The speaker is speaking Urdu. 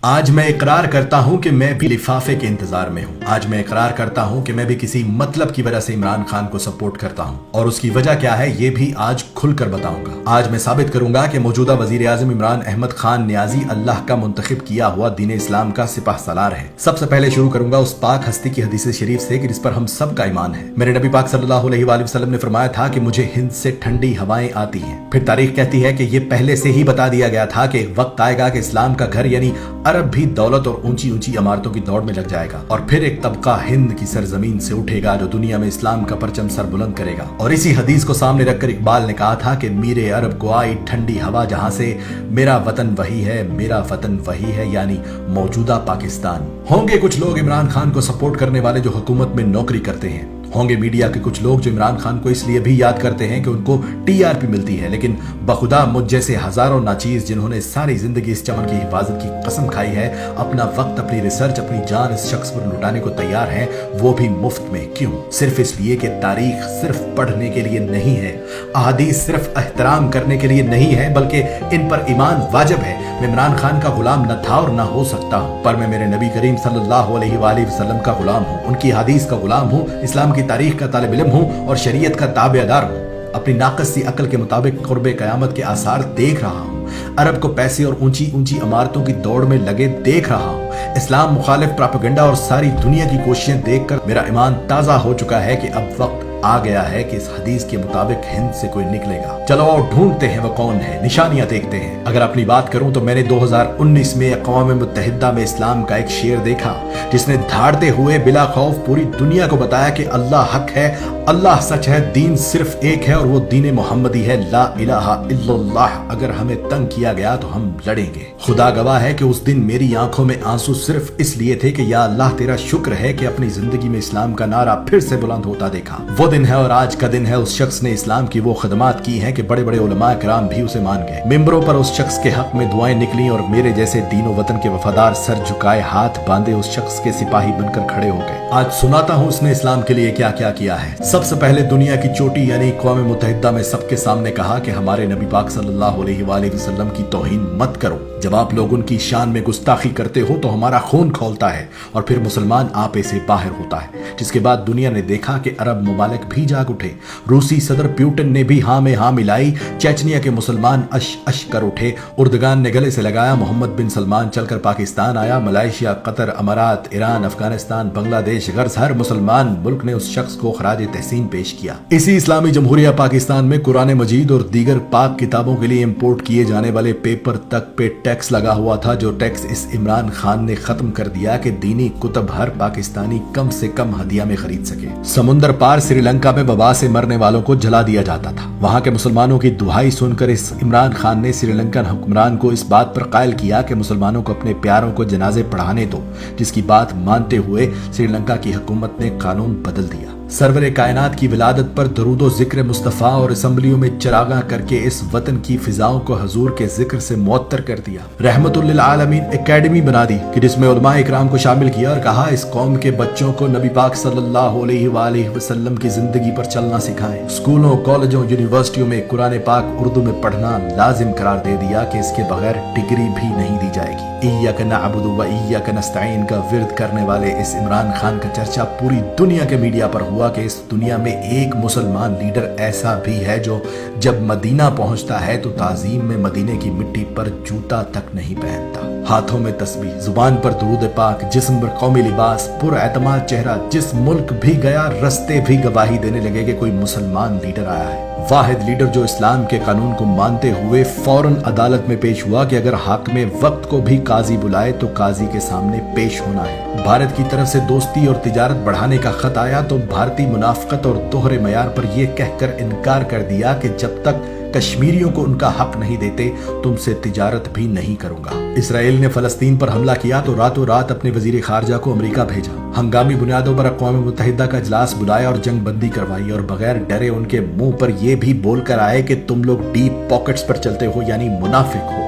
آج میں اقرار کرتا ہوں کہ میں بھی لفافے کے انتظار میں ہوں۔ آج میں اقرار کرتا ہوں کہ میں بھی کسی مطلب کی وجہ سے عمران خان کو سپورٹ کرتا ہوں، اور اس کی وجہ کیا ہے یہ بھی آج کھل کر بتاؤں گا۔ آج میں ثابت کروں گا کہ موجودہ وزیر اعظم عمران احمد خان نیازی اللہ کا منتخب کیا ہوا دین اسلام کا سپہ سالار ہے۔ سب سے پہلے شروع کروں گا اس پاک ہستی کی حدیث شریف سے کہ جس پر ہم سب کا ایمان ہے۔ میرے نبی پاک صلی اللہ علیہ وآلہ وسلم نے فرمایا تھا کہ مجھے ہند سے ٹھنڈی ہوائیں آتی ہیں۔ پھر تاریخ کہتی ہے کہ یہ پہلے سے ہی بتا دیا گیا تھا کہ وقت آئے گا کہ اسلام کا گھر یعنی عرب بھی دولت اور اونچی اونچی عمارتوں کی دوڑ میں لگ جائے گا، اور پھر ایک طبقہ ہند کی سرزمین سے اٹھے گا جو دنیا میں اسلام کا پرچم سر بلند کرے گا۔ اور اسی حدیث کو سامنے رکھ کر اقبال نے کہا تھا کہ میرے عرب کو آئی ٹھنڈی ہوا جہاں سے، میرا وطن وہی ہے، میرا وطن وہی ہے، یعنی موجودہ پاکستان۔ ہوں گے کچھ لوگ عمران خان کو سپورٹ کرنے والے جو حکومت میں نوکری کرتے ہیں، ہوں گے میڈیا کے کچھ لوگ جو عمران خان کو اس لیے بھی یاد کرتے ہیں کہ ان کو ٹی آر پی ملتی ہے، لیکن بخدا مجھ جیسے ہزاروں ناچیز جنہوں نے ساری زندگی اس چمن کی حفاظت کی قسم کھائی ہے، اپنا وقت، اپنی ریسرچ، اپنی جان اس شخص پر لٹانے کو تیار ہیں، وہ بھی مفت میں۔ کیوں؟ صرف اس لیے کہ تاریخ صرف پڑھنے کے لیے نہیں ہے، احادیث صرف احترام کرنے کے لیے نہیں ہے، بلکہ ان پر ایمان واجب ہے۔ میں عمران خان کا غلام نہ تھا اور نہ ہو سکتا ہوں، پر میں میرے نبی کریم صلی اللہ علیہ وآلہ وسلم کا غلام ہوں، ان کی حدیث کا غلام ہوں، اسلام کی تاریخ کا طالب علم ہوں اور شریعت کا تابع دار ہوں۔ اپنی ناقص سی عقل کے مطابق قرب قیامت کے آثار دیکھ رہا ہوں، عرب کو پیسے اور اونچی اونچی عمارتوں کی دوڑ میں لگے دیکھ رہا ہوں، اسلام مخالف پراپیگنڈا اور ساری دنیا کی کوششیں دیکھ کر میرا ایمان تازہ ہو چکا ہے کہ اب وقت آ گیا ہے کہ اس حدیث کے مطابق ہند سے کوئی نکلے گا۔ چلو ڈھونڈتے ہیں وہ کون ہے، نشانیاں دیکھتے ہیں۔ اگر اپنی بات کروں تو میں نے 2019 میں اقوام متحدہ میں اسلام کا ایک شعر دیکھا جس نے دھاڑتے ہوئے بلا خوف پوری دنیا کو بتایا کہ اللہ حق ہے، اللہ سچ ہے، دین صرف ایک ہے اور وہ دین محمدی ہے، لا الہ الا اللہ۔ اگر ہمیں تنگ کیا گیا تو ہم لڑیں گے۔ خدا گواہ ہے کہ اس دن میری آنکھوں میں آنسو صرف اس لیے تھے کہ یا اللہ تیرا شکر ہے کہ اپنی زندگی میں اسلام کا نعرہ پھر سے بلند ہوتا دیکھا۔ وہ دن ہے اور آج کا دن ہے۔ اس شخص نے اسلام کی وہ خدمات کی ہیں کہ بڑے بڑے علماء کرام بھی اسے مان گئے۔ ممبروں پر اس شخص کے حق میں دعائیں نکلیں اور میرے جیسے دین و وطن کے وفادار سر جھکائے ہاتھ باندھے اس شخص کے سپاہی بن کر کھڑے ہو گئے۔ آج سناتا ہوں اس نے اسلام کے لیے کیا کیا کیا ہے۔ سب سے پہلے دنیا کی چوٹی یعنی اقوام متحدہ میں سب کے سامنے کہا کہ ہمارے نبی پاک صلی اللہ علیہ وآلہ وسلم کی توہین مت کرو۔ جب آپ لوگ ان کی شان میں گستاخی کرتے ہو تو ہمارا خون کھولتا ہے اور پھر مسلمان آپے سے باہر ہوتا ہے۔ جس کے بعد دنیا نے دیکھا کہ عرب ممالک بھی جاگ اٹھے، روسی صدر پیوٹن نے بھی ہاں میں ہاں ملائی، چیچنیا کے مسلمان اش اش کر اٹھے، اردگان نے گلے سے لگایا، محمد بن سلمان چل کر پاکستان آیا، ملائیشیا، قطر، امارات، ایران، افغانستان، بنگلہ دیش، غرض ہر مسلمان ملک نے اس شخص کو خراج تحسین پیش کیا۔ اسی اسلامی جمہوریہ پاکستان میں قرآن مجید اور دیگر پاک کتابوں کے لیے امپورٹ کیے جانے والے پیپر تک پہ ٹیکس لگا ہوا تھا، جو ٹیکس اس عمران خان نے ختم کر دیا کہ دینی کتب ہر پاکستانی کم سے کم ہدیہ میں خرید سکے۔ سمندر پار سری لنکا میں وبا سے مرنے والوں کو جلا دیا جاتا تھا۔ وہاں کے مسلمانوں کی دہائی سن کر اس عمران خان نے سری لنکن حکمران کو اس بات پر قائل کیا کہ مسلمانوں کو اپنے پیاروں کو جنازے پڑھانے دو، جس کی بات مانتے ہوئے سری لنکا کی حکومت نے قانون بدل دیا۔ سرور کائنات کی ولادت پر درود و ذکر مصطفیٰ اور اسمبلیوں میں چراغاں کر کے اس وطن کی فضاؤں کو حضور کے ذکر سے معطر کر دیا۔ رحمت للعالمین اکیڈمی بنا دی کہ جس میں علماء اکرام کو شامل کیا اور کہا اس قوم کے بچوں کو نبی پاک صلی اللہ علیہ وآلہ وسلم کی زندگی پر چلنا سکھائیں۔ اسکولوں، کالجوں، یونیورسٹیوں میں قرآن پاک اردو میں پڑھنا لازم قرار دے دیا کہ اس کے بغیر ڈگری بھی نہیں دی جائے گی۔ ایاک نعبد و ایاک نستعین کا ورد کرنے والے اس عمران خان کا چرچا پوری دنیا کے میڈیا پر ہوا کہ اس دنیا میں ایک مسلمان لیڈر ایسا بھی ہے جو جب مدینہ پہنچتا ہے تو تعظیم میں مدینے کی مٹی پر جوتا تک نہیں پہنتا۔ ہاتھوں میں تسبیح، زبان پر درود پاک، جسم پر قومی لباس، پر اعتماد چہرہ، جس ملک بھی گیا رستے بھی گواہی دینے لگے کہ کوئی مسلمان لیڈر آیا ہے۔ واحد لیڈر جو اسلام کے قانون کو مانتے ہوئے فوراً عدالت میں پیش ہوا کہ اگر حاکم وقت کو بھی قاضی بلائے تو قاضی کے سامنے پیش ہونا ہے۔ بھارت کی طرف سے دوستی اور تجارت بڑھانے کا خط آیا تو بھارتی منافقت اور دوہرے معیار پر یہ کہہ کر انکار کر دیا کہ جب تک کشمیریوں کو ان کا حق نہیں دیتے تم سے تجارت بھی نہیں کروں گا۔ اسرائیل نے فلسطین پر حملہ کیا تو راتوں رات اپنے وزیر خارجہ کو امریکہ بھیجا، ہنگامی بنیادوں پر اقوام متحدہ کا اجلاس بلایا اور جنگ بندی کروائی، اور بغیر ڈرے ان کے منہ پر یہ بھی بول کر آئے کہ تم لوگ ڈیپ پاکٹس پر چلتے ہو یعنی منافق ہو۔